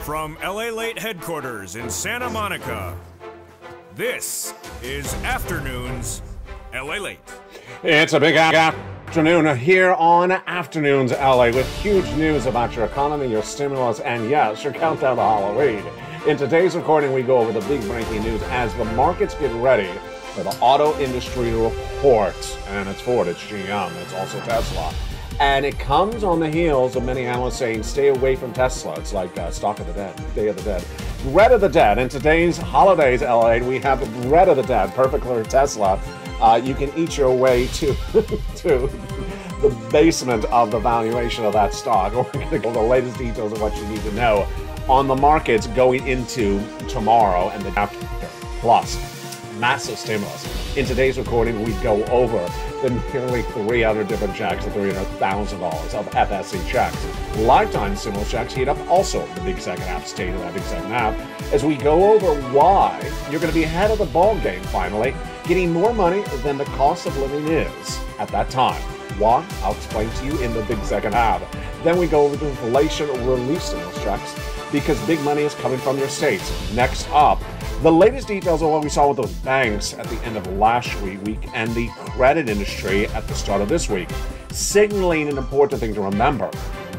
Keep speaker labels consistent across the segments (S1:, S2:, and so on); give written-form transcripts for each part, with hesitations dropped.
S1: From LALATE headquarters in Santa Monica, this is Afternoons LALATE.
S2: It's a big afternoon here on Afternoons LA with huge news about your economy, your stimulus, and yes, your countdown to Halloween. In today's recording, we go over the big breaking news as the markets get ready for the auto industry report. And it's Ford, it's GM, it's also Tesla. And it comes on the heels of many analysts saying, stay away from Tesla. It's like Stock of the Dead, Day of the Dead. Bread of the Dead. In today's holidays, LA, we have Bread of the Dead, perfect for Tesla. You can eat your way to, to the basement of the valuation of that stock. We're going to go over the latest details of what you need to know on the markets going into tomorrow and the day after. Plus, massive stimulus. In today's recording, we go over the nearly 300 different checks, the $300,000 of FSC checks. Lifetime stimulus checks heat up also the big second half, state of that big second half, as we go over why you're going to be ahead of the ball game finally, getting more money than the cost of living is at that time. Why? I'll explain to you in the big second half. Then we go over to inflation relief stimulus checks because big money is coming from your states. Next up, the latest details of what we saw with those banks at the end of last week and the credit industry at the start of this week, signaling an important thing to remember.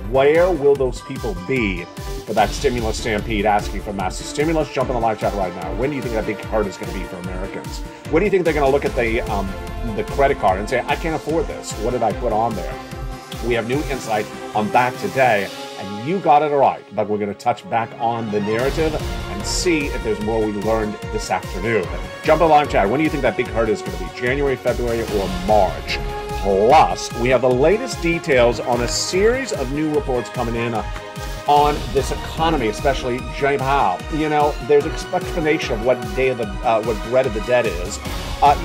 S2: Where will those people be for that stimulus stampede asking for massive stimulus? Jump in the live chat right now. When do you think that big card is going to be for Americans? When do you think they're going to look at the credit card and say, I can't afford this. What did I put on there? We have new insight on that today. And you got it right, but we're going to touch back on the narrative and see if there's more we learned this afternoon. Jump in the live chat. When do you think that big hurt is going to be? January, February, or March? Plus, we have the latest details on a series of new reports coming in on this economy, especially Jay Powell. You know, there's an explanation of what what Bread of the Dead is.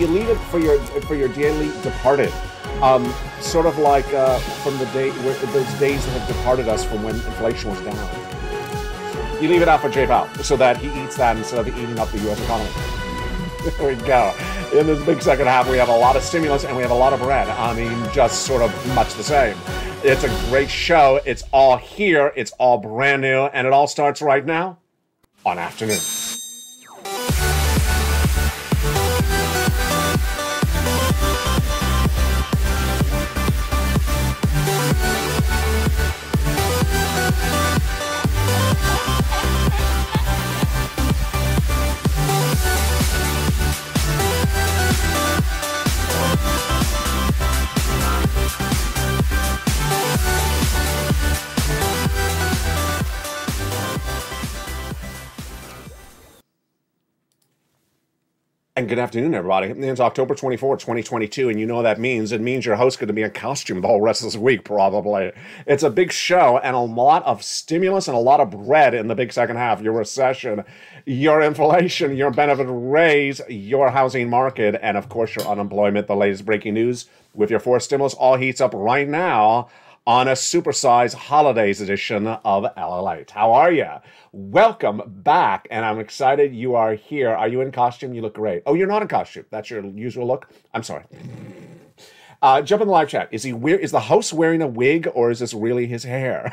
S2: You leave it for your daily departed. Sort of like from the day where those days that have departed us from when inflation was down. You leave it out for Jay Powell so that he eats that instead of eating up the U.S. economy. There we go. In this big second half, we have a lot of stimulus and we have a lot of bread. I mean, just sort of much the same. It's a great show. It's all here. It's all brand new. And it all starts right now on Afternoon. And good afternoon, everybody. It's October 24, 2022, and you know what that means. It means your host's going to be in costume the whole rest of this week, probably. It's a big show and a lot of stimulus and a lot of bread in the big second half. Your recession, your inflation, your benefit raise, your housing market, and, of course, your unemployment. The latest breaking news with your fourth stimulus all heats up right now on a supersized holidays edition of LALATE. How are you? Welcome back, and I'm excited you are here. Are you in costume? You look great. Oh, you're not in costume. That's your usual look? I'm sorry. Jump in the live chat. Is the host wearing a wig, or is this really his hair?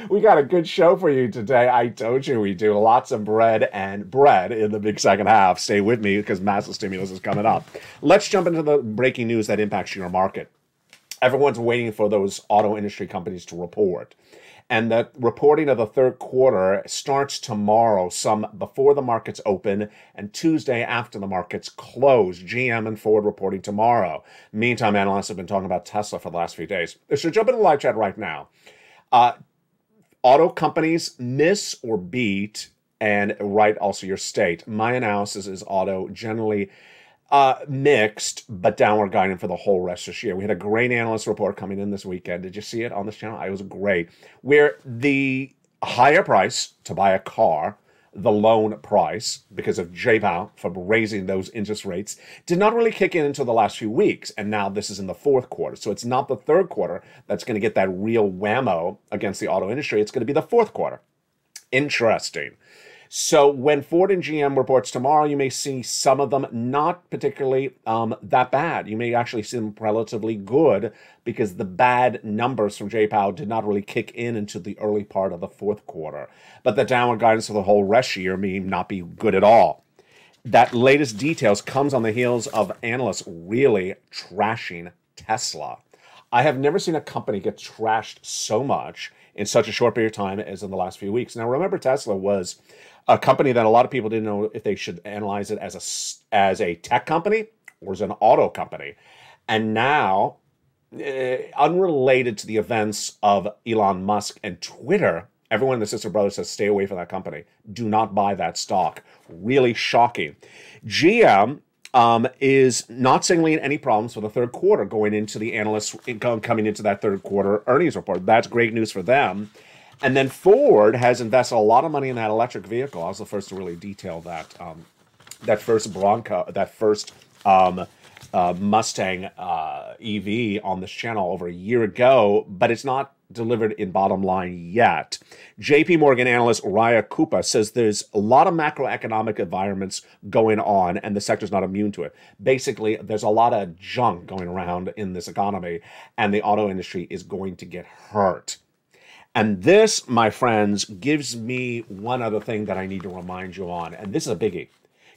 S2: We got a good show for you today. I told you we do lots of bread and bread in the big second half. Stay with me because massive stimulus is coming up. Let's jump into the breaking news that impacts your market. Everyone's waiting for those auto industry companies to report. And the reporting of the third quarter starts tomorrow, some before the markets open, and Tuesday after the markets close. GM and Ford reporting tomorrow. Meantime, analysts have been talking about Tesla for the last few days. So jump into the live chat right now. Auto companies miss or beat, and write also your state. My analysis is auto generally mixed, but downward guiding for the whole rest of this year. We had a great analyst report coming in this weekend. Did you see it on this channel? It was great. Where the higher price to buy a car, the loan price, because of Jay Powell for raising those interest rates, did not really kick in until the last few weeks. And now this is in the fourth quarter. So it's not the third quarter that's going to get that real whammo against the auto industry. It's going to be the fourth quarter. Interesting. So when Ford and GM reports tomorrow, you may see some of them not particularly that bad. You may actually see them relatively good because the bad numbers from J-Pow did not really kick in into the early part of the fourth quarter. But the downward guidance for the whole rest of the year may not be good at all. That latest details comes on the heels of analysts really trashing Tesla. I have never seen a company get trashed so much in such a short period of time as in the last few weeks. Now, remember, Tesla was a company that a lot of people didn't know if they should analyze it as a tech company or as an auto company. And now, unrelated to the events of Elon Musk and Twitter, everyone in the Sister Brothers says stay away from that company. Do not buy that stock. Really shocking. GM is not signaling any problems for the third quarter going into the analysts coming into that third quarter earnings report. That's great news for them. And then Ford has invested a lot of money in that electric vehicle. I was the first to really detail that that first Mustang EV on this channel over a year ago, but it's not delivered in bottom line yet. JP Morgan analyst Raya Kupa says there's a lot of macroeconomic environments going on and the sector's not immune to it. Basically, there's a lot of junk going around in this economy and the auto industry is going to get hurt. And this, my friends, gives me one other thing that I need to remind you on, and this is a biggie.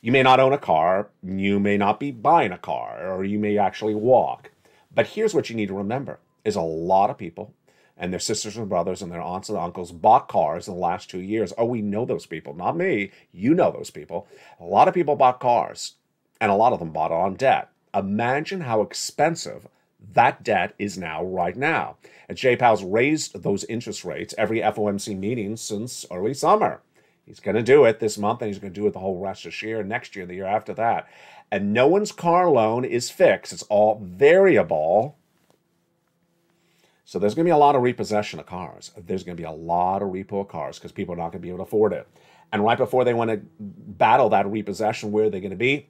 S2: You may not own a car, you may not be buying a car, or you may actually walk. But here's what you need to remember, is a lot of people and their sisters and brothers and their aunts and uncles bought cars in the last 2 years. Oh, we know those people. Not me. You know those people. A lot of people bought cars, and a lot of them bought it on debt. Imagine how expensive that debt is now right now. And Jay Powell's raised those interest rates every FOMC meeting since early summer. He's going to do it this month, and he's going to do it the whole rest of this year, next year, the year after that. And no one's car loan is fixed. It's all variable. So there's going to be a lot of repossession of cars. There's going to be a lot of repo of cars because people are not going to be able to afford it. And right before they want to battle that repossession, where are they going to be?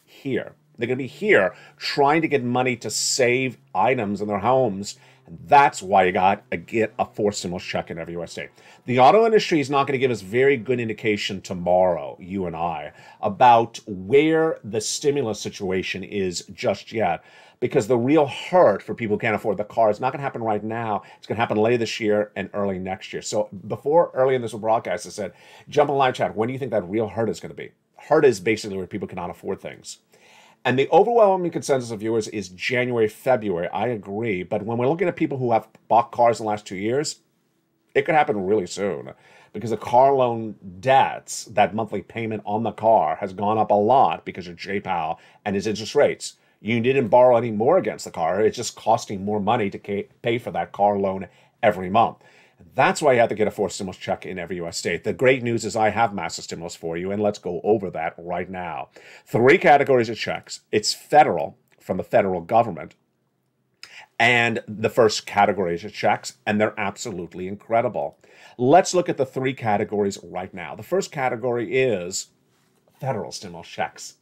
S2: Here. They're going to be here trying to get money to save items in their homes. And that's why you got to get a forced stimulus check in every U.S. state. The auto industry is not going to give us very good indication tomorrow, you and I, about where the stimulus situation is just yet. Because the real hurt for people who can't afford the car is not going to happen right now. It's going to happen later this year and early next year. So before, early in this broadcast, I said, jump in live chat. When do you think that real hurt is going to be? Hurt is basically where people cannot afford things. And the overwhelming consensus of viewers is January, February. I agree. But when we're looking at people who have bought cars in the last 2 years, it could happen really soon. Because the car loan debts, that monthly payment on the car, has gone up a lot because of Jay Powell and his interest rates. You didn't borrow any more against the car. It's just costing more money to pay for that car loan every month. That's why you have to get a forced stimulus check in every U.S. state. The great news is I have massive stimulus for you, and let's go over that right now. 3 categories of checks. It's federal, from the federal government, and the first category is checks, and they're absolutely incredible. Let's look at the 3 categories right now. The first category is federal stimulus checks,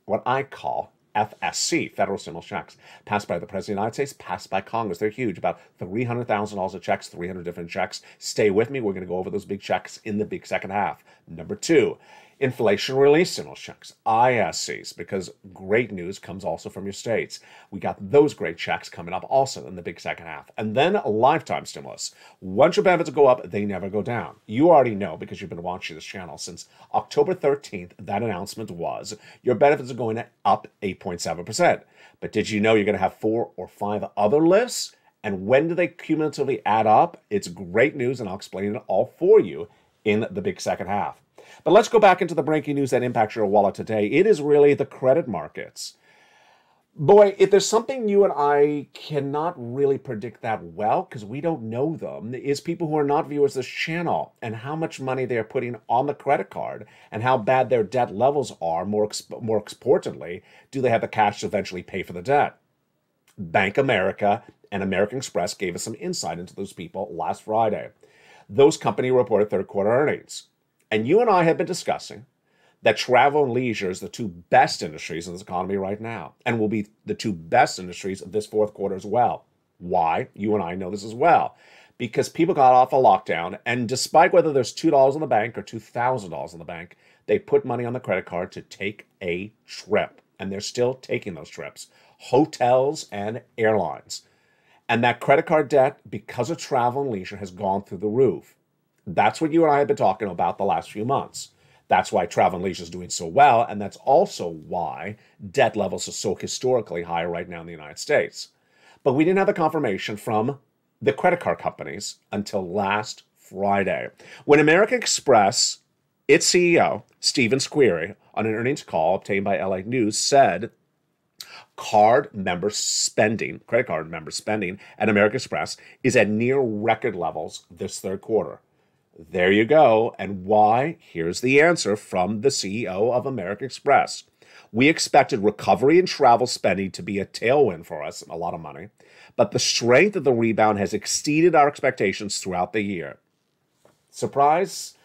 S2: what I call FSC, federal stimulus checks, passed by the President of the United States, passed by Congress. They're huge, about $300,000 of checks, 300 different checks. Stay with me. We're going to go over those big checks in the big second half. Number 2, inflation relief stimulus checks, ISCs, because great news comes also from your states. We got those great checks coming up also in the big second half. And then a lifetime stimulus. Once your benefits go up, they never go down. You already know because you've been watching this channel since October 13th, that announcement was your benefits are going up 8.7%. But did you know you're going to have 4 or 5 other lifts? And when do they cumulatively add up? It's great news, and I'll explain it all for you in the big second half. But let's go back into the breaking news that impacts your wallet today. It is really the credit markets. Boy, if there's something you and I cannot really predict that well, because we don't know them, is people who are not viewers of this channel and how much money they are putting on the credit card and how bad their debt levels are. More importantly, do they have the cash to eventually pay for the debt? Bank America and American Express gave us some insight into those people last Friday. Those companies reported third quarter earnings. And you and I have been discussing that travel and leisure is the 2 best industries in this economy right now and will be the 2 best industries of this fourth quarter as well. Why? You and I know this as well. Because people got off a lockdown, and despite whether there's $2 in the bank or $2,000 in the bank, they put money on the credit card to take a trip. And they're still taking those trips. Hotels and airlines. And that credit card debt, because of travel and leisure, has gone through the roof. That's what you and I have been talking about the last few months. That's why travel and leisure is doing so well, and that's also why debt levels are so historically high right now in the United States. But we didn't have the confirmation from the credit card companies until last Friday, when American Express, its CEO, Stephen Squeri, on an earnings call obtained by LA News, said credit card member spending at American Express is at near record levels this third quarter. There you go. And why? Here's the answer from the CEO of American Express. We expected recovery in travel spending to be a tailwind for us, a lot of money, but the strength of the rebound has exceeded our expectations throughout the year. Surprise?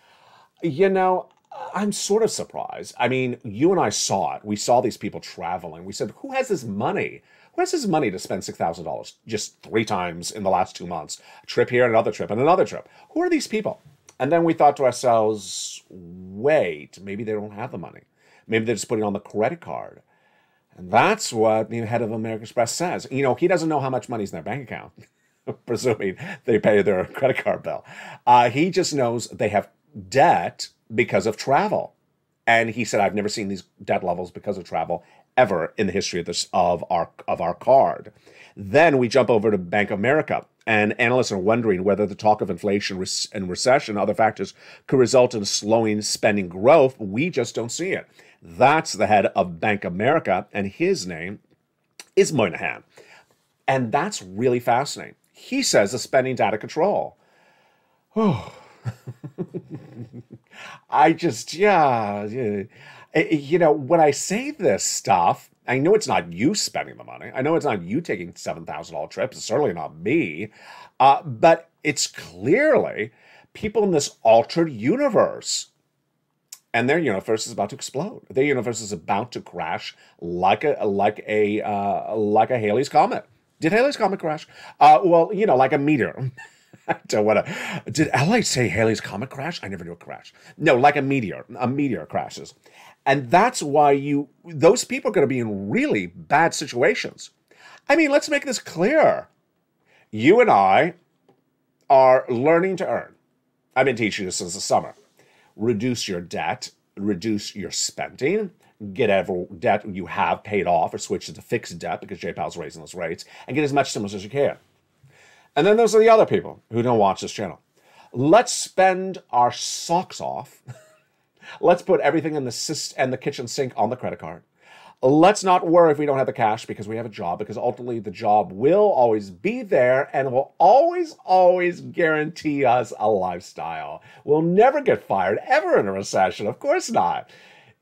S2: You know, I'm sort of surprised. I mean, you and I saw it. We saw these people traveling. We said, who has this money? Who has this money to spend $6,000 just 3 times in the last 2 months? A trip here, another trip, and another trip. Who are these people? And then we thought to ourselves, wait, maybe they don't have the money. Maybe they're just putting it on the credit card. And that's what the head of American Express says. You know, he doesn't know how much money's in their bank account, presuming they pay their credit card bill. He just knows they have debt because of travel. And he said, I've never seen these debt levels because of travel ever in the history of our card. Then we jump over to Bank of America, and analysts are wondering whether the talk of inflation and recession and other factors could result in slowing spending growth. We just don't see it. That's the head of Bank of America, and his name is Moynihan. And that's really fascinating. He says the spending's out of control. Oh. You know, when I say this stuff, I know it's not you spending the money. I know it's not you taking $7,000 trips. It's certainly not me. But it's clearly people in this altered universe. And their universe is about to explode. Their universe is about to crash like a Halley's Comet. Did Halley's Comet crash? Well, you know, like a meteor. I don't want to. Did LA say Halley's Comet crash? I never knew it crashed. No, like a meteor. A meteor crashes. And that's why those people are going to be in really bad situations. I mean, let's make this clear. You and I are learning to earn. I've been teaching this since the summer. Reduce your debt, reduce your spending, get every debt you have paid off or switch it to fixed debt because JPAL's raising those rates, and get as much stimulus as you can. And then there's the other people who don't watch this channel. Let's spend our socks off. Let's put everything in the kitchen sink on the credit card. Let's not worry if we don't have the cash because we have a job, because ultimately the job will always be there and will always, always guarantee us a lifestyle. We'll never get fired ever in a recession. Of course not.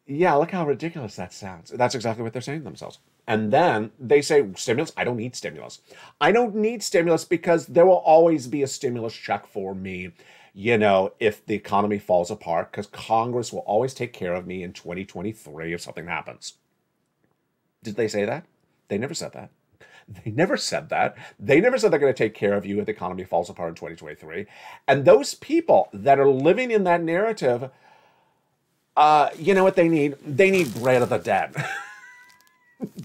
S2: Yeah, look how ridiculous that sounds. That's exactly what they're saying to themselves. And then they say, stimulus? I don't need stimulus. I don't need stimulus because there will always be a stimulus check for me, you know, if the economy falls apart, because Congress will always take care of me in 2023 if something happens. Did they say that? They never said that. They never said that. They never said they're going to take care of you if the economy falls apart in 2023. And those people that are living in that narrative, you know what they need? They need bread of the dead.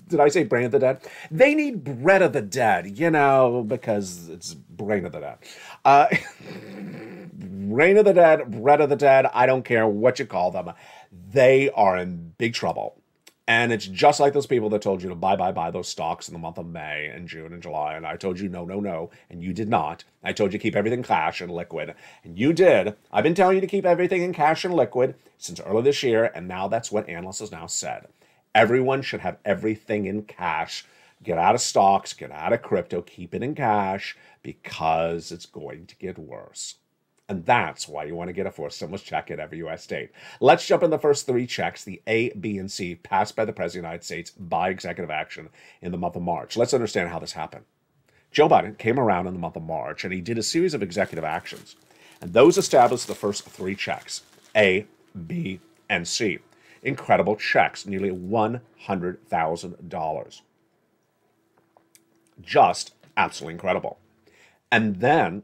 S2: Did I say brain of the dead? They need bread of the dead, you know, because it's brain of the dead. Brain of the dead, bread of the dead, I don't care what you call them. They are in big trouble. And it's just like those people that told you to buy those stocks in the month of May and June and July. And I told you no, and you did not. I told you keep everything cash and liquid, and you did. I've been telling you to keep everything in cash and liquid since early this year, and now that's what analysts have now said. Everyone should have everything in cash. Get out of stocks, get out of crypto, keep it in cash because it's going to get worse. And that's why you want to get a forced stimulus check at every U.S. state. Let's jump in the first 3 checks, the A, B, and C, passed by the President of the United States by executive action in the month of March. Let's understand how this happened. Joe Biden came around in the month of March, and he did a series of executive actions. And those established the first 3 checks, A, B, and C. Incredible checks, nearly $100,000. Just Absolutely incredible. And then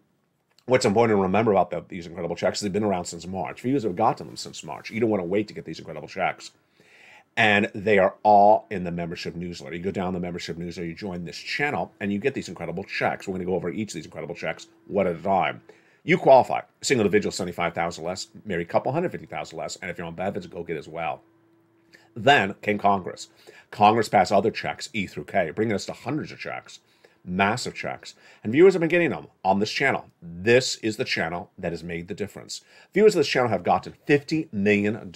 S2: what's important to remember about these incredible checks, they've been around since March. Viewers have gotten them since March. You don't want to wait to get these incredible checks. And they are all in the membership newsletter. You go down the membership newsletter, you join this channel, and you get these incredible checks. We're going to go over each of these incredible checks one at a time. You qualify. Single individual, 75,000 less. Married couple, 150,000 less. And if you're on benefits, go get as well. Then came Congress. Congress passed other checks, E through K, bringing us to hundreds of checks, massive checks. And viewers have been getting them on this channel. This is the channel that has made the difference. Viewers of this channel have gotten $50 million.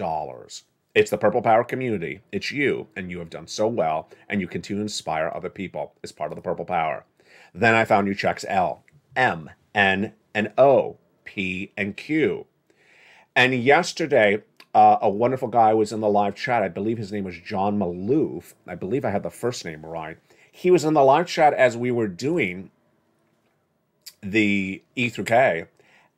S2: It's the Purple Power community. It's you, and you have done so well, and you continue to inspire other people as part of the Purple Power. Then I found new checks L, M, N, and O, P, and Q. And yesterday, a wonderful guy was in the live chat. I believe his name was John Maloof. I believe I had the first name right. He was in the live chat as we were doing the E through K,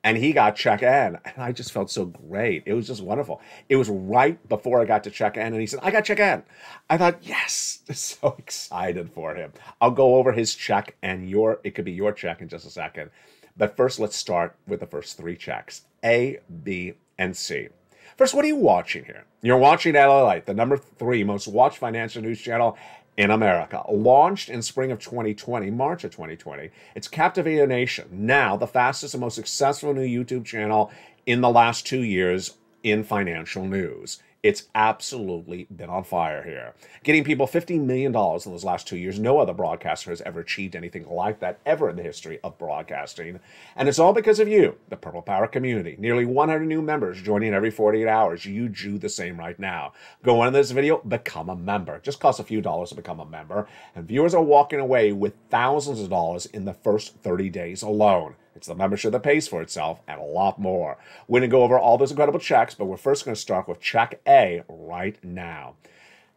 S2: and he got check N, and I just felt so great. It was just wonderful. It was right before I got to check N, and he said, I got check N. I thought, yes, so excited for him. I'll go over his check, and it could be your check in just a second. But first, let's start with the first three checks, A, B, and C. First, what are you watching here? You're watching LALATE, the number 3 most watched financial news channel in America. Launched in spring of 2020, March of 2020. It's captivated a nation. Now, the fastest and most successful new YouTube channel in the last 2 years in financial news. It's absolutely been on fire here. Getting people $50 million in those last 2 years. No other broadcaster has ever achieved anything like that ever in the history of broadcasting. And it's all because of you, the Purple Power community. Nearly 100 new members joining every 48 hours. You do the same right now. Go on in this video, become a member. Just costs a few dollars to become a member. And viewers are walking away with thousands of dollars in the first 30 days alone. It's the membership that pays for itself and a lot more. We're going to go over all those incredible checks, but we're first going to start with check A right now.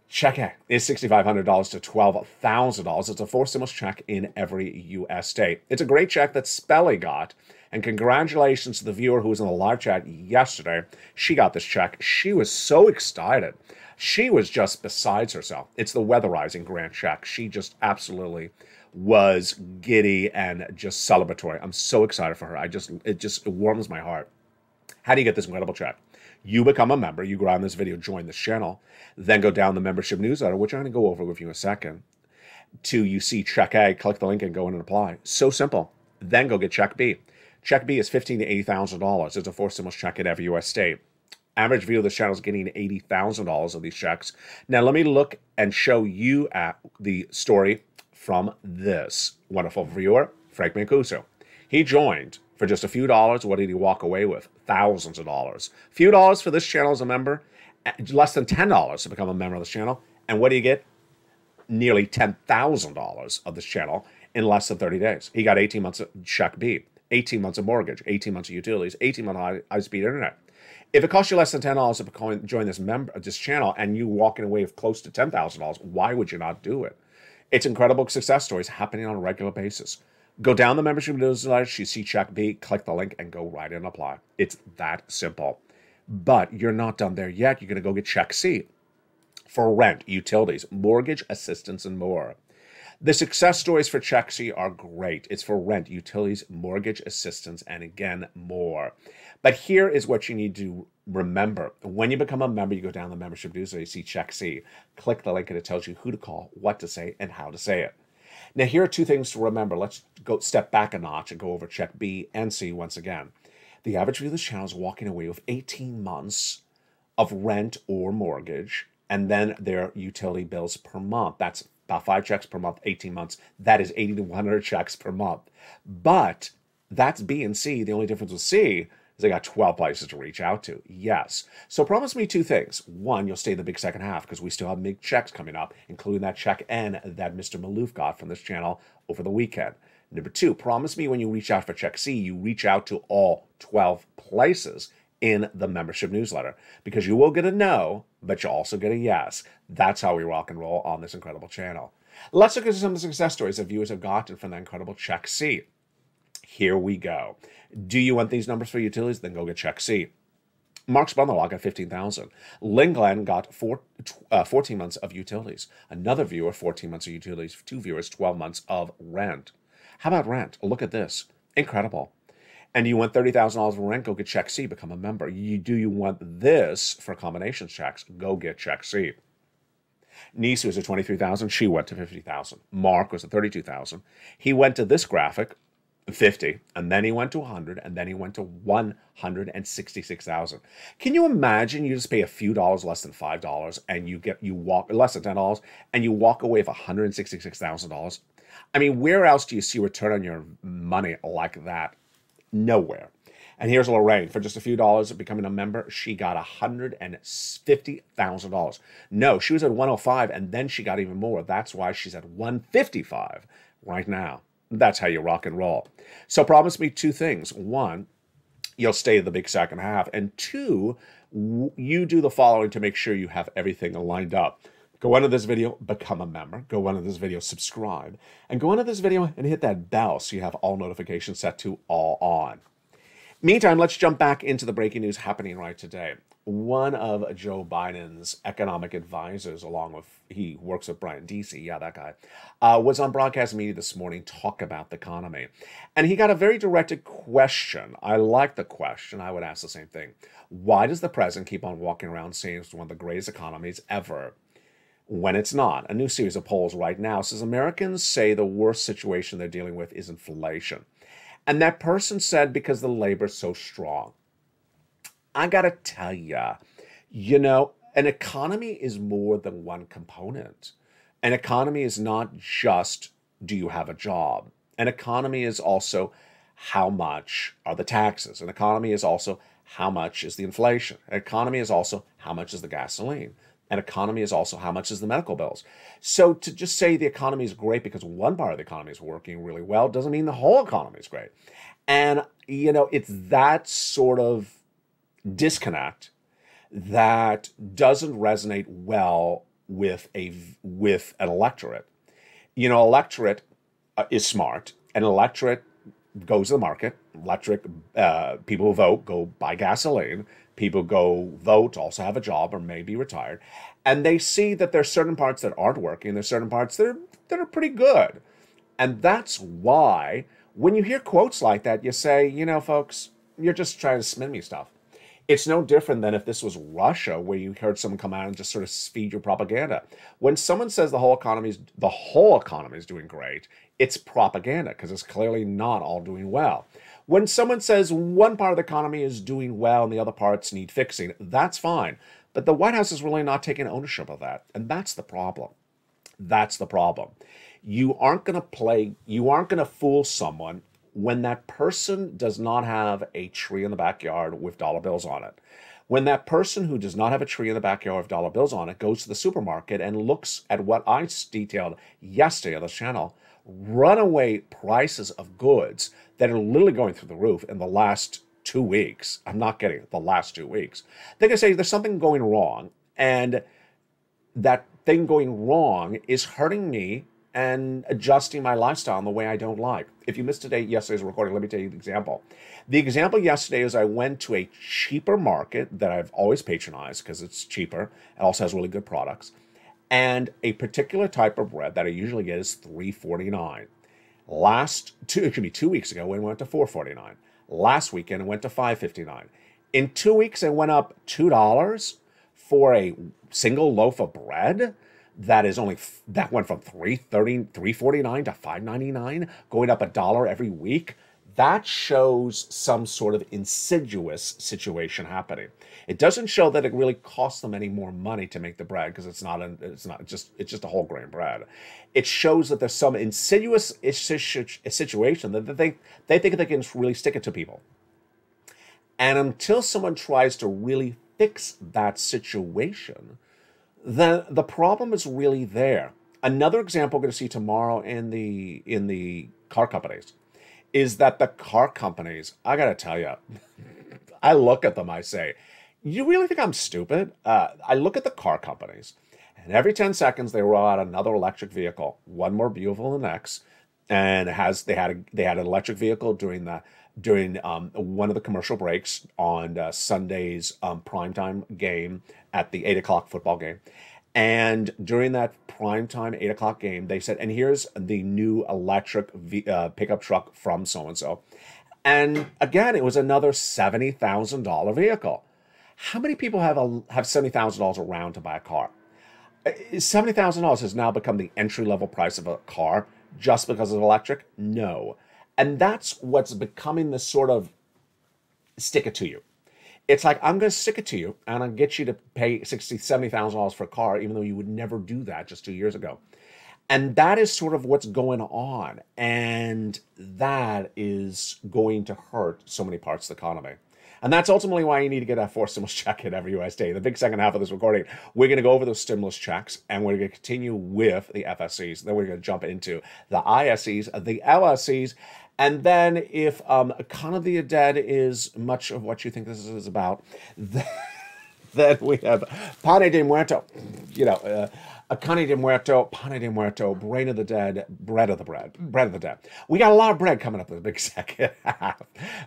S2: Check A is $6,500 to $12,000. It's the fourth stimulus check in every U.S. state. It's a great check that Spelly got, and congratulations to the viewer who was in the live chat yesterday. She got this check. She was so excited. She was just besides herself. It's the weatherizing grant check. She just absolutely was giddy and just celebratory. I'm so excited for her. It warms my heart. How do you get this incredible check? You become a member. You go on this video, join this channel, then go down the membership newsletter, which I'm going to go over with you in a second, till you see check A, click the link and go in and apply. So simple. Then go get check B. Check B is $15,000 to $80,000. It's a fourth stimulus check in every U.S. state. Average viewer of this channel is getting $80,000 of these checks. Now, let me look and show you at the story from this wonderful viewer, Frank Mancuso. He joined for just a few dollars. What did he walk away with? Thousands of dollars. A few dollars for this channel as a member, less than $10 to become a member of this channel. And what do you get? Nearly $10,000 of this channel in less than 30 days. He got 18 months of check B, 18 months of mortgage, 18 months of utilities, 18 months of high-speed internet. If it costs you less than $10 to join this channel and you walking away with close to $10,000, why would you not do it? It's incredible success stories happening on a regular basis. Go down the membership newsletter, you see check B, click the link, and go right in and apply. It's that simple. But you're not done there yet. You're going to go get check C for rent, utilities, mortgage assistance, and more. The success stories for check C are great. It's for rent, utilities, mortgage assistance, and again, more. But here is what you need to remember. When you become a member, you go down the membership newsletter, you see check C. Click the link and it tells you who to call, what to say, and how to say it. Now, here are two things to remember. Let's go step back a notch and go over check B and C once again. The average viewer of this channel is walking away with 18 months of rent or mortgage, and then their utility bills per month. That's about 5 checks per month, 18 months. That is 80 to 100 checks per month. But that's B and C. The only difference with C is they got 12 places to reach out to. Yes. So promise me two things. One, you'll stay in the big second half because we still have big checks coming up, including that check N that Mr. Maloof got from this channel over the weekend. Number two, promise me when you reach out for check C, you reach out to all 12 places in the membership newsletter, because you will get a no, but you'll also get a yes. That's how we rock and roll on this incredible channel. Let's look at some of the success stories that viewers have gotten from that incredible check C. Here we go. Do you want these numbers for utilities? Then go get check C. Mark's Bundlelock got 15,000. Lynn Glenn got 14 months of utilities. Another viewer, 14 months of utilities. 2 viewers, 12 months of rent. How about rent? Look at this. Incredible. And you want $30,000 for rent? Go get Check C, become a member. Do you want this for combination checks? Go get Check C. Niece was at 23,000. She went to 50,000. Mark was at 32,000. He went to this graphic, 50, and then he went to 100, and then he went to 166,000. Can you imagine you just pay a few dollars less than $5 and you walk less than $10 and you walk away with $166,000? I mean, where else do you see return on your money like that? Nowhere. And here's Lorraine. For just a few dollars of becoming a member, she got $150,000. No, she was at 105, and then she got even more. That's why she's at 155 right now. That's how you rock and roll. So promise me two things. One, you'll stay the big second half. And two, you do the following to make sure you have everything lined up. Go under this video, become a member. Go under this video, subscribe. And go under this video and hit that bell so you have all notifications set to all on. Meantime, let's jump back into the breaking news happening right today. One of Joe Biden's economic advisors, along with, he works with Brian Deasy, yeah, that guy, was on broadcast media this morning, talk about the economy. And he got a very directed question. I like the question. I would ask the same thing. Why does the president keep on walking around saying it's one of the greatest economies ever, when it's not? A new series of polls right now says Americans say the worst situation they're dealing with is inflation. And that person said because the labor's so strong. I got to tell you, an economy is more than one component. An economy is not just, do you have a job? An economy is also, how much are the taxes? An economy is also, how much is the inflation? An economy is also, how much is the gasoline? An economy is also, how much is the medical bills? So to just say the economy is great because one part of the economy is working really well doesn't mean the whole economy is great. And, it's that sort of disconnect that doesn't resonate well with an electorate. Electorate is smart. An electorate goes to the market. People who vote go buy gasoline. People go vote, also have a job or may be retired. And they see that there's certain parts that aren't working. There's certain parts that are pretty good. And that's why when you hear quotes like that, you say, folks, you're just trying to spin me stuff. It's no different than if this was Russia, where you heard someone come out and just sort of feed your propaganda. When someone says the whole economy is doing great, it's propaganda because it's clearly not all doing well. When someone says one part of the economy is doing well and the other parts need fixing, that's fine. But the White House is really not taking ownership of that. And that's the problem. That's the problem. You aren't going to fool someone when that person does not have a tree in the backyard with dollar bills on it. When that person who does not have a tree in the backyard with dollar bills on it goes to the supermarket and looks at what I detailed yesterday on this channel, runaway prices of goods that are literally going through the roof in the last 2 weeks. I'm not kidding, the last 2 weeks. They're going to say there's something going wrong, and that thing going wrong is hurting me and adjusting my lifestyle in the way I don't like. If you missed yesterday's recording, let me tell you the example. The example yesterday is I went to a cheaper market that I've always patronized because it's cheaper. It also has really good products. And a particular type of bread that I usually get is $3.49. 2 weeks ago, it went to $4.49. Last weekend, it went to $5.59. In 2 weeks, it went up $2 for a single loaf of bread. That went from $3.49 to $5.99, going up $1 every week. That shows some sort of insidious situation happening. It doesn't show that it really costs them any more money to make the bread because it's just a whole grain bread. It shows that there's some insidious situation that they think they can really stick it to people. And until someone tries to really fix that situation, then the problem is really there. Another example we're going to see tomorrow in the car companies is that the car companies, I got to tell you, I look at them, I say, you really think I'm stupid? I look at the car companies, and every 10 seconds they roll out another electric vehicle, one more beautiful than the next. And they had an electric vehicle during one of the commercial breaks on Sunday's primetime game at the 8 o'clock football game. And during that primetime 8 o'clock game, they said, and here's the new electric pickup truck from so-and-so. And again, it was another $70,000 vehicle. How many people have $70,000 around to buy a car? $70,000 has now become the entry-level price of a car just because of electric? No. And that's what's becoming this sort of stick it to you. It's like, I'm going to stick it to you, and I'll get you to pay $60,000, $70,000 for a car, even though you would never do that just 2 years ago. And that is sort of what's going on. And that is going to hurt so many parts of the economy. And that's ultimately why you need to get that forced stimulus check in every US day. The big second half of this recording, we're going to go over those stimulus checks, and we're going to continue with the FSCs. Then we're going to jump into the ISEs, the LSEs, and then if economy of the dead is much of what you think this is about, then we have Pane de Muerto, Cane de Muerto, Pane de Muerto, Brain of the Dead, Bread of the Dead. We got a lot of bread coming up in the big second half.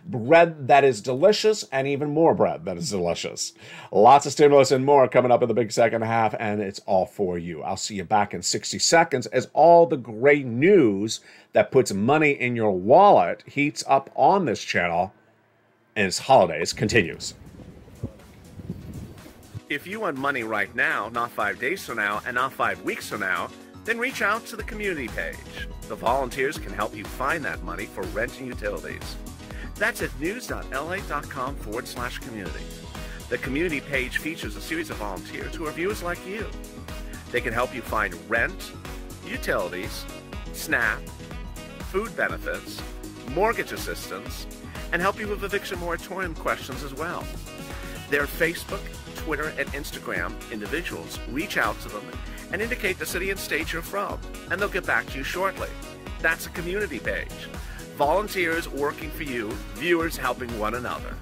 S2: Bread that is delicious, and even more bread that is delicious. Lots of stimulus and more coming up in the big second half, and it's all for you. I'll see you back in 60 seconds as all the great news that puts money in your wallet heats up on this channel, and its holidays continues. If you want money right now, not 5 days from now, and not 5 weeks from now, then reach out to the community page. The volunteers can help you find that money for rent and utilities. That's at news.la.com/community. The community page features a series of volunteers who are viewers like you. They can help you find rent, utilities, SNAP, food benefits, mortgage assistance, and help you with eviction moratorium questions as well. Their Facebook, Twitter, and Instagram individuals reach out to them and indicate the city and state you're from, and they'll get back to you shortly. That's a community page. Volunteers working for you, viewers helping one another.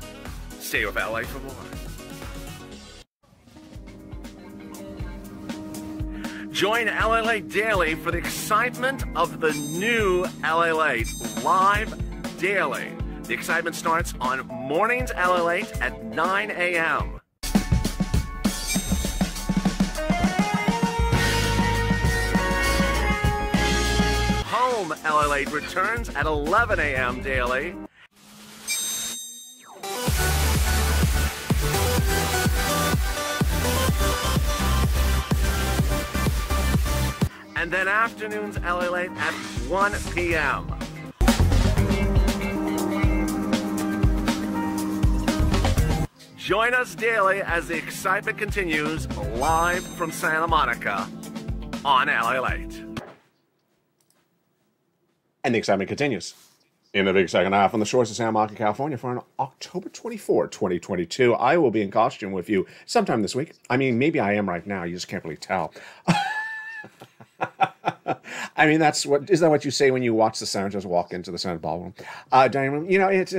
S2: Stay with LA for more. Join LALATE Daily for the excitement of the new LALATE live daily. The excitement starts on mornings LALATE at 9 a.m. Home LALATE returns at 11 a.m. daily. And then afternoons LALATE at 1 p.m. Join us daily as the excitement continues live from Santa Monica on LALATE. And the excitement continues in the big second half on the shores of Santa Monica, California for an October 24, 2022. I will be in costume with you sometime this week. I mean, maybe I am right now. You just can't really tell. I mean, isn't that what you say when you watch the Senators walk into the Senate ballroom? Dining room, it's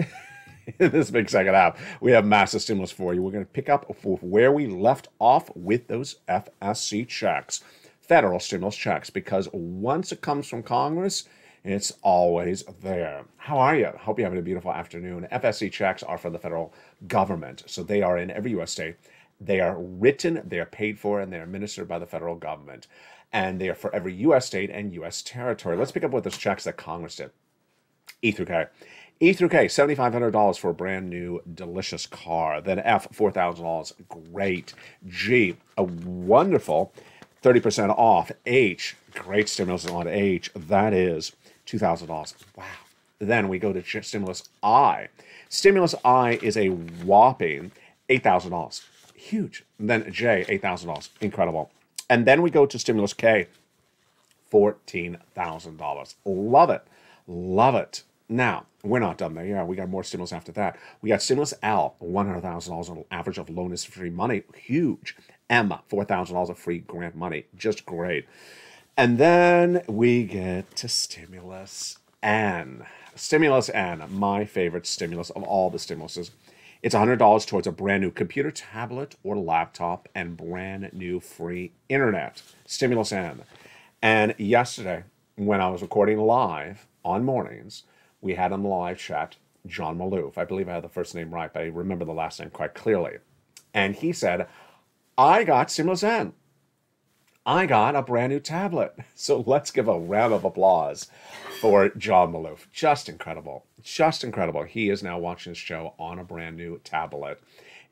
S2: this big second half. We have massive stimulus for you. We're going to pick up where we left off with those FSC checks, federal stimulus checks, because once it comes from Congress, it's always there. How are you? Hope you're having a beautiful afternoon. FSC checks are for the federal government, so they are in every U.S. state. They are written, they are paid for, and they are administered by the federal government. And they are for every U.S. state and U.S. territory. Let's pick up with those checks that Congress did. E through K. E through K, $7,500 for a brand new, delicious car. Then F, $4,000. Great. G, a wonderful 30% off. H, great stimulus on H. That is $2,000. Wow. Then we go to stimulus I. Stimulus I is a whopping $8,000. Huge. And then J, $8,000. Incredible. And then we go to stimulus K, $14,000. Love it. Love it. Now, we're not done there. Yeah, we got more stimulus after that. We got stimulus L, $100,000 on average of loan is free money. Huge. M, $4,000 of free grant money. Just great. And then we get to stimulus N. Stimulus N, my favorite stimulus of all the stimuluses. It's $100 towards a brand new computer, tablet, or laptop, and brand new free internet. Stimulus N. And yesterday, when I was recording live on mornings, we had on the live chat John Maloof. I believe I had the first name right, but I remember the last name quite clearly. And he said, I got stimulus N. I got a brand new tablet. So let's give a round of applause for John Maloof. Just incredible. Just incredible. He is now watching this show on a brand new tablet.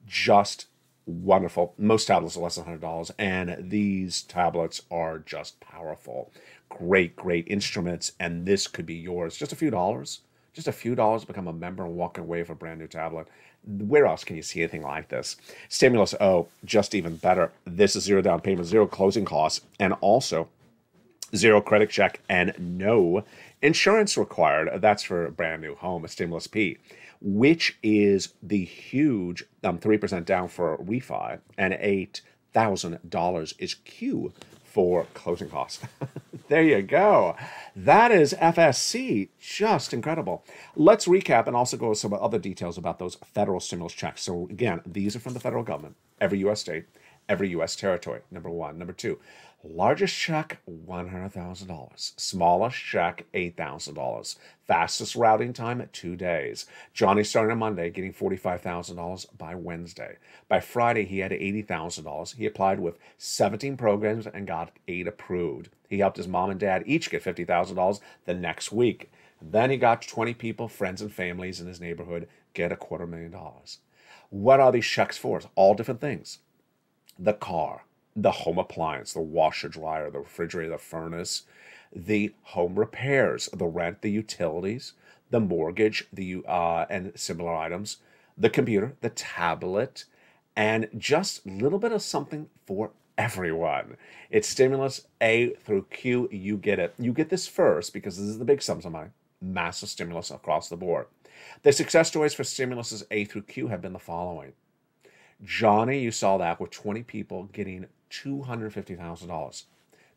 S2: Just wonderful. Most tablets are less than $100, and these tablets are just powerful. Great, great instruments, and this could be yours. Just a few dollars. Just a few dollars to become a member and walk away with a brand new tablet. Where else can you see anything like this? Stimulus, oh, just even better. This is zero down payment, zero closing costs, and also zero credit check and no insurance required. That's for a brand new home, a Stimulus P, which is the huge 3% down for refi, and $8,000 is Q for closing costs. There you go. That is FSC. Just incredible. Let's recap and also go over some other details about those federal stimulus checks. So again, these are from the federal government, every U.S. state, every U.S. territory, number one. Number two, largest check, $100,000. Smallest check, $8,000. Fastest routing time, 2 days. Johnny starting on Monday, getting $45,000 by Wednesday. By Friday, he had $80,000. He applied with 17 programs and got 8 approved. He helped his mom and dad each get $50,000 the next week. Then he got 20 people, friends and families in his neighborhood, get $250,000. What are these checks for? All different things. The car, the home appliance, the washer, dryer, the refrigerator, the furnace, the home repairs, the rent, the utilities, the mortgage, and similar items, the computer, the tablet, and just a little bit of something for everyone. It's stimulus A through Q. You get it. You get this first because this is the big sums of money. Massive stimulus across the board. The success stories for stimuluses A through Q have been the following. Johnny, you saw that with 20 people getting $250,000.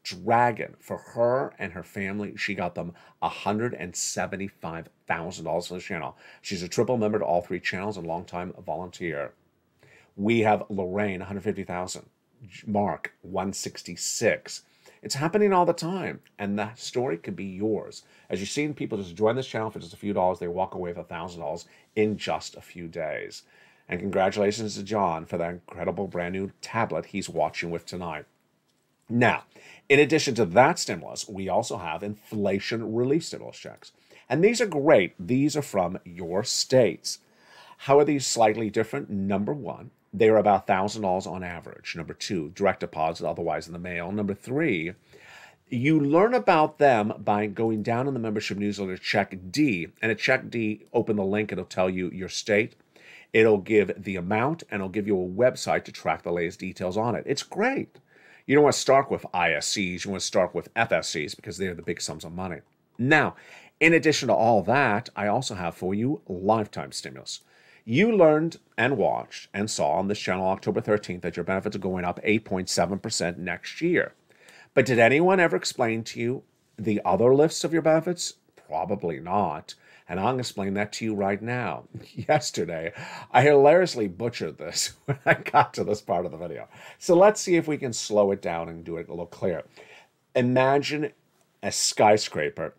S2: Dragon, for her and her family, she got them $175,000 for the channel. She's a triple member to all 3 channels and longtime volunteer. We have Lorraine, $150,000. Mark, $166,000. It's happening all the time, and the story could be yours. As you've seen, people just join this channel for just a few dollars. They walk away with $1,000 in just a few days. And congratulations to John for that incredible brand new tablet he's watching with tonight. Now, in addition to that stimulus, we also have inflation relief stimulus checks. And these are great. These are from your states. How are these slightly different? Number one, they are about $1,000 on average. Number two, direct deposit, otherwise in the mail. Number three, you learn about them by going down in the membership newsletter, Check D. And at Check D, open the link. It'll tell you your state. It'll give the amount, and it'll give you a website to track the latest details on it. It's great. You don't want to start with ISCs. You want to start with FSCs because they're the big sums of money. Now, in addition to all that, I also have for you lifetime stimulus. You learned and watched and saw on this channel October 13th that your benefits are going up 8.7% next year. But did anyone ever explain to you the other lifts of your benefits? Probably not. And I'm going to explain that to you right now. Yesterday, I hilariously butchered this when I got to this part of the video. So let's see if we can slow it down and do it a little clearer. Imagine a skyscraper,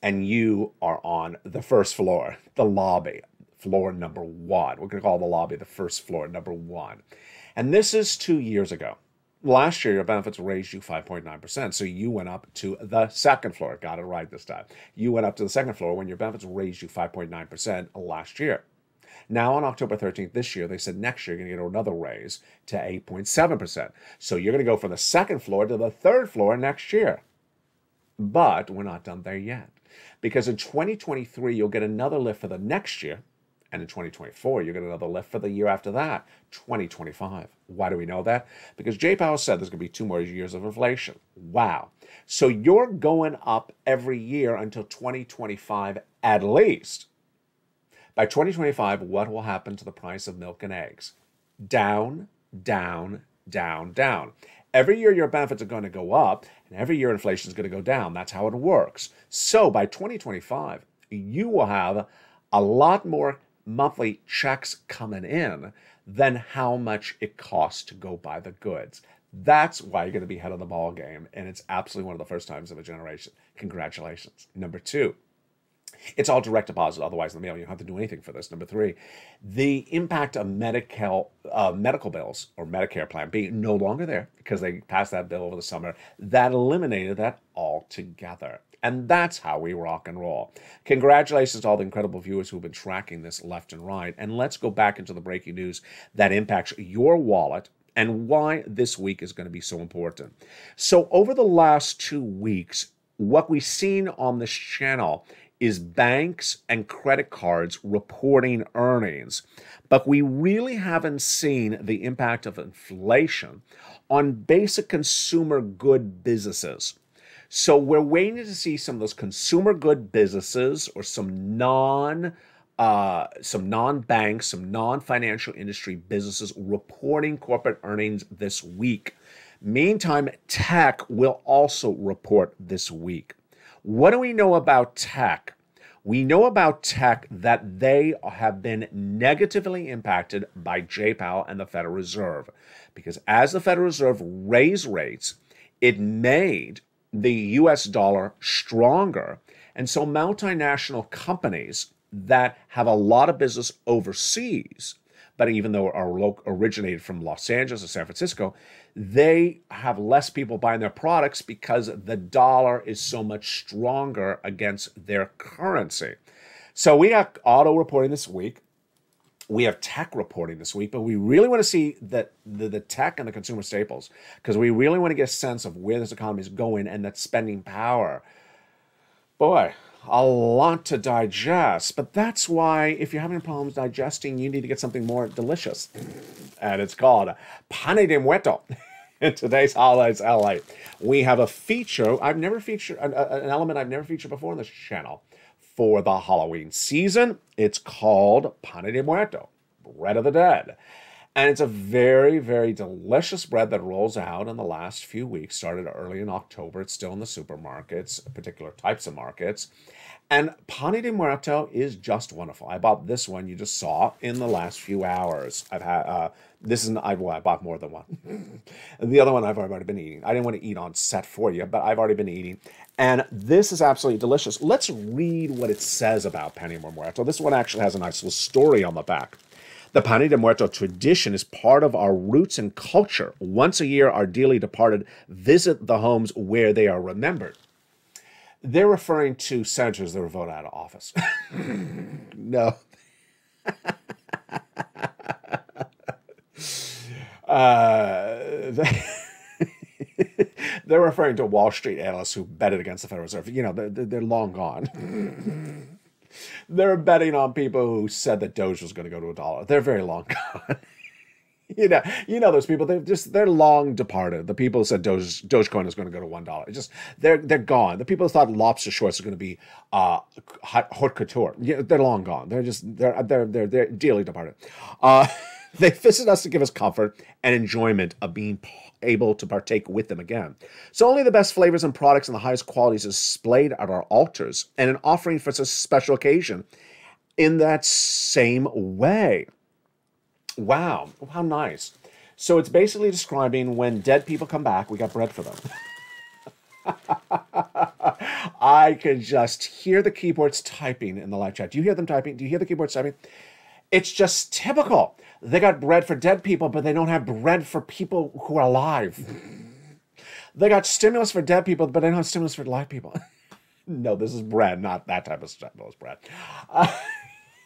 S2: and you are on the first floor, the lobby, floor number 1. We're going to call the lobby the first floor, number 1. And this is 2 years ago. Last year, your benefits raised you 5.9%, so you went up to the second floor. Got it right this time. You went up to the second floor when your benefits raised you 5.9% last year. Now, on October 13th this year, they said next year you're going to get another raise to 8.7%. So you're going to go from the second floor to the third floor next year. But we're not done there yet, because in 2023, you'll get another lift for the next year. And in 2024, you get another lift for the year after that, 2025. Why do we know that? Because Jay Powell said there's going to be 2 more years of inflation. Wow. So you're going up every year until 2025 at least. By 2025, what will happen to the price of milk and eggs? Down, down, down, down. Every year your benefits are going to go up, and every year inflation is going to go down. That's how it works. So by 2025, you will have a lot more monthly checks coming in than how much it costs to go buy the goods. That's why you're going to be ahead of the ball game, and it's absolutely one of the first times of a generation. Congratulations. Number 2, It's all direct deposit, otherwise in the mail. You don't have to do anything for this. Number three, the impact of medical bills or Medicare Plan B no longer there because they passed that bill over the summer. That eliminated that altogether. And that's how we rock and roll. Congratulations to all the incredible viewers who've been tracking this left and right. And let's go back into the breaking news that impacts your wallet and why this week is going to be so important. So over the last 2 weeks, what we've seen on this channel is banks and credit cards reporting earnings. But we really haven't seen the impact of inflation on basic consumer good businesses. So we're waiting to see some of those consumer good businesses or some non-banks, some non-financial industry businesses reporting corporate earnings this week. Meantime, tech will also report this week. What do we know about tech? We know about tech that they have been negatively impacted by Jay Powell and the Federal Reserve. Because as the Federal Reserve raised rates, it made the US dollar stronger. And so multinational companies that have a lot of business overseas, but even though are originated from Los Angeles or San Francisco, they have less people buying their products because the dollar is so much stronger against their currency. So we have auto reporting this week. We have tech reporting this week, but we really want to see the tech and the consumer staples because we really want to get a sense of where this economy is going and that spending power. Boy, a lot to digest, but that's why if you're having problems digesting, you need to get something more delicious. And it's called Pane de Muerto. In today's Highlights LA, we have a feature I've never featured, an element I've never featured before on this channel for the Halloween season. It's called Pane de Muerto, bread of the dead. And it's a very, very delicious bread that rolls out in the last few weeks, started early in October. It's still in the supermarkets, particular types of markets. And Pane de Muerto is just wonderful. I bought this one you just saw in the last few hours. I've had, I bought more than one. The other one I've already been eating. I didn't want to eat on set for you, but I've already been eating. And this is absolutely delicious. Let's read what it says about Pane de Muerto. This one actually has a nice little story on the back. The Pane de Muerto tradition is part of our roots and culture. Once a year, our dearly departed visit the homes where they are remembered. They're referring to senators that were voted out of office. No. They're referring to Wall Street analysts who betted against the Federal Reserve. You know, they're long gone. They're betting on people who said that Doge was going to go to $1. They're very long gone. You know those people. They're long departed. The people who said Dogecoin is going to go to $1. They're gone. The people who thought lobster shorts are going to be haute couture. Yeah, they're long gone. They're dearly departed. They visit us to give us comfort and enjoyment of being able to partake with them again. So only the best flavors and products and the highest qualities is displayed at our altars and an offering for such a special occasion in that same way. Wow, how nice. So it's basically describing when dead people come back, we got bread for them. I could just hear the keyboards typing in the live chat. Do you hear them typing? Do you hear the keyboards typing? It's just typical. They got bread for dead people, but they don't have bread for people who are alive. They got stimulus for dead people, but they don't have stimulus for live people. No, this is bread, not that type of stimulus bread.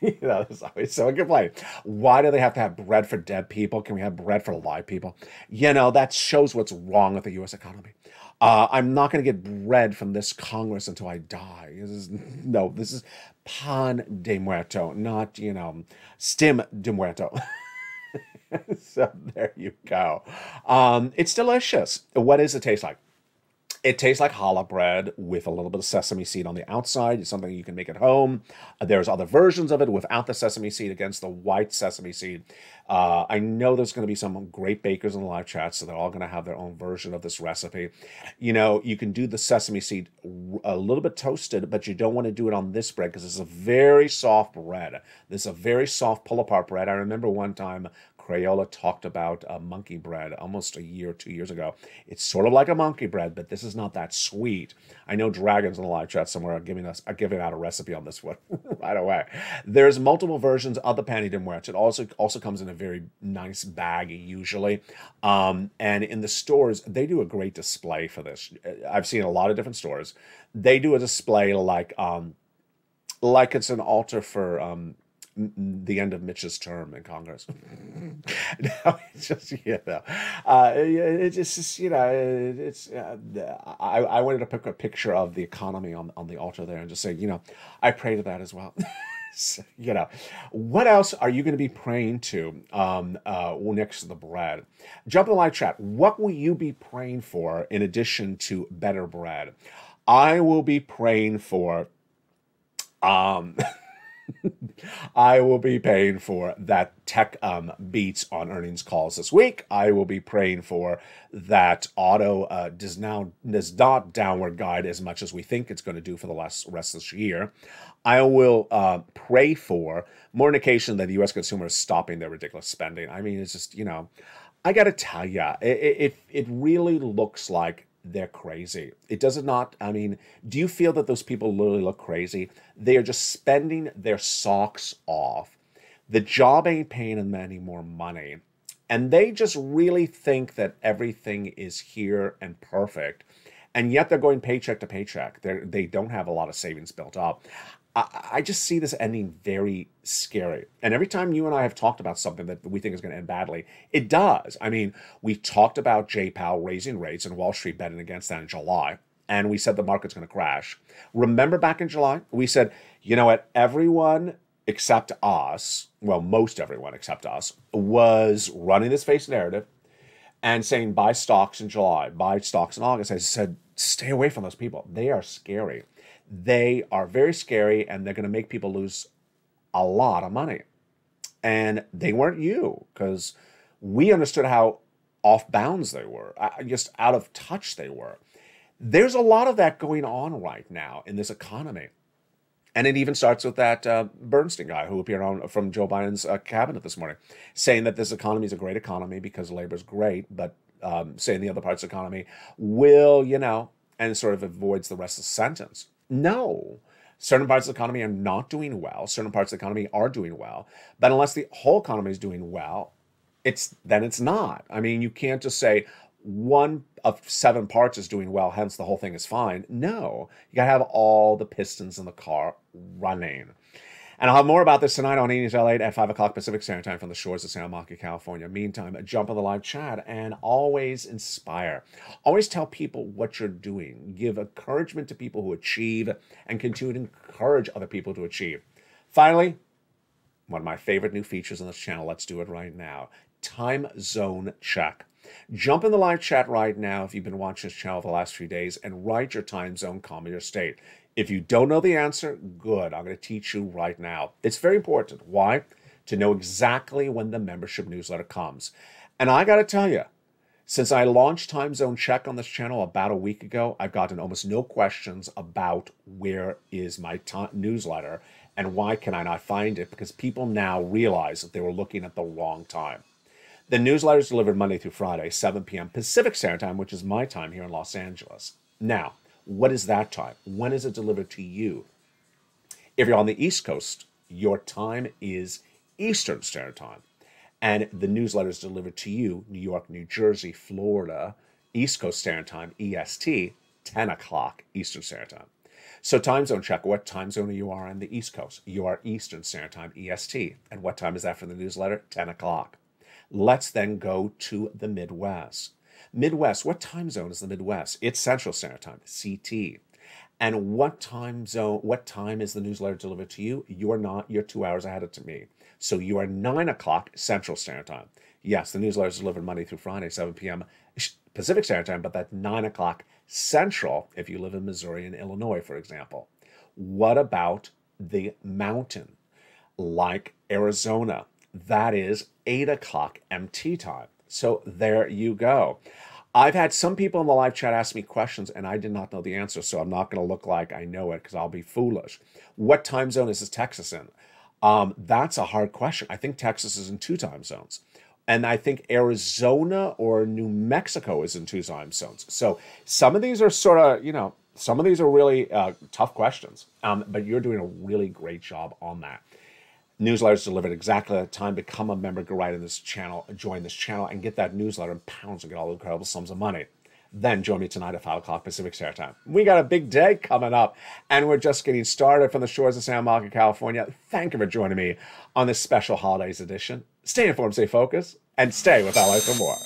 S2: You know, there's always someone complaining. Why do they have to have bread for dead people? Can we have bread for live people? You know, that shows what's wrong with the U.S. economy. I'm not going to get bread from this Congress until I die. This is pan de muerto, not, stim de muerto. So there you go. It's delicious. What does it taste like? It tastes like challah bread with a little bit of sesame seed on the outside. It's something you can make at home. There's other versions of it without the sesame seed against the white sesame seed. I know there's going to be some great bakers in the live chat, so they're all going to have their own version of this recipe. You can do the sesame seed a little bit toasted, but you don't want to do it on this bread because it's a very soft bread. This is a very soft pull-apart bread. I remember one time Crayola talked about monkey bread almost a year, 2 years ago. It's sort of like a monkey bread, but this is not that sweet. I know Dragons in the live chat somewhere are giving out a recipe on this one right away. There's multiple versions of the panty dimwits. It also comes in a very nice bag usually. And in the stores, they do a great display for this. I've seen a lot of different stores. They do a display like it's an altar for the end of Mitch's term in Congress. No, it's just, it's just, I wanted to pick a picture of the economy on the altar there and just say, I pray to that as well. So, what else are you going to be praying to next to the bread? Jump in the live chat. What will you be praying for in addition to better bread? I will be praying for I will be praying for that tech beats on earnings calls this week. I will be praying for that auto does not downward guide as much as we think it's going to do for the rest of this year. I will pray for more indication that the U.S. consumer is stopping their ridiculous spending. I mean, it's just, I got to tell you, it really looks like they're crazy. It does not, do you feel that those people literally look crazy? They are just spending their socks off. The job ain't paying them any more money. And they just really think that everything is here and perfect. And yet they're going paycheck to paycheck. They don't have a lot of savings built up. I just see this ending very scary. And every time you and I have talked about something that we think is going to end badly, it does. We talked about Jay Powell raising rates and Wall Street betting against that in July. And we said the market's going to crash. Remember back in July, we said, you know what, everyone except us, well, most everyone except us, was running this face narrative and saying buy stocks in July, buy stocks in August. I said, stay away from those people. They are scary. They are very scary, and they're going to make people lose a lot of money. And they weren't you, because we understood how off bounds they were, just out of touch they were. There's a lot of that going on right now in this economy. And it even starts with that Bernstein guy who appeared on from Joe Biden's cabinet this morning, saying that this economy is a great economy because labor is great, but saying the other parts of the economy will, and sort of avoids the rest of the sentence. No, certain parts of the economy are not doing well. Certain parts of the economy are doing well. But unless the whole economy is doing well, it's not. You can't just say one of 7 parts is doing well, hence the whole thing is fine. No, you got to have all the pistons in the car running. And I'll have more about this tonight on News LATE at 5 o'clock Pacific Standard Time from the shores of Santa Monica, California. Meantime, jump on the live chat and always inspire. Always tell people what you're doing. Give encouragement to people who achieve and continue to encourage other people to achieve. Finally, one of my favorite new features on this channel. Let's do it right now. Time zone check. Jump in the live chat right now if you've been watching this channel for the last few days and write your time zone, comma, your state. If you don't know the answer, good. I'm going to teach you right now. It's very important. Why? To know exactly when the membership newsletter comes. And I got to tell you, since I launched Time Zone Check on this channel about a week ago, I've gotten almost no questions about where is my newsletter and why can I not find it, because people now realize that they were looking at the wrong time. The newsletter is delivered Monday through Friday, 7 p.m. Pacific Standard Time, which is my time here in Los Angeles. Now, what is that time? When is it delivered to you? If you're on the East Coast, your time is Eastern Standard Time. And the newsletter is delivered to you, New York, New Jersey, Florida, East Coast Standard Time, EST, 10 o'clock Eastern Standard Time. So time zone check. What time zone you are on the East Coast? You are Eastern Standard Time, EST. And what time is that for the newsletter? 10 o'clock. Let's then go to the Midwest. Midwest, what time zone is the Midwest? It's Central Standard Time, CT. And what time is the newsletter delivered to you? You're 2 hours ahead of me. So you are 9 o'clock Central Standard Time. Yes, the newsletter is delivered Monday through Friday, 7 p.m. Pacific Standard Time, but that's 9 o'clock Central if you live in Missouri and Illinois, for example. What about the mountain, like Arizona? That is 8 o'clock MT time. So there you go. I've had some people in the live chat ask me questions, and I did not know the answer, so I'm not going to look like I know it because I'll be foolish. What time zone is Texas in? That's a hard question. I think Texas is in 2 time zones. And I think Arizona or New Mexico is in 2 time zones. So some of these are sort of, you know, some of these are really tough questions. But you're doing a really great job on that. Newsletters delivered exactly at time. Become a member, go right in this channel, join this channel, and get that newsletter in pounds and get all the incredible sums of money. Then join me tonight at 5 o'clock Pacific Standard Time. We got a big day coming up, and we're just getting started from the shores of Santa Monica, California. Thank you for joining me on this special holidays edition. Stay informed, stay focused, and stay with LA for more.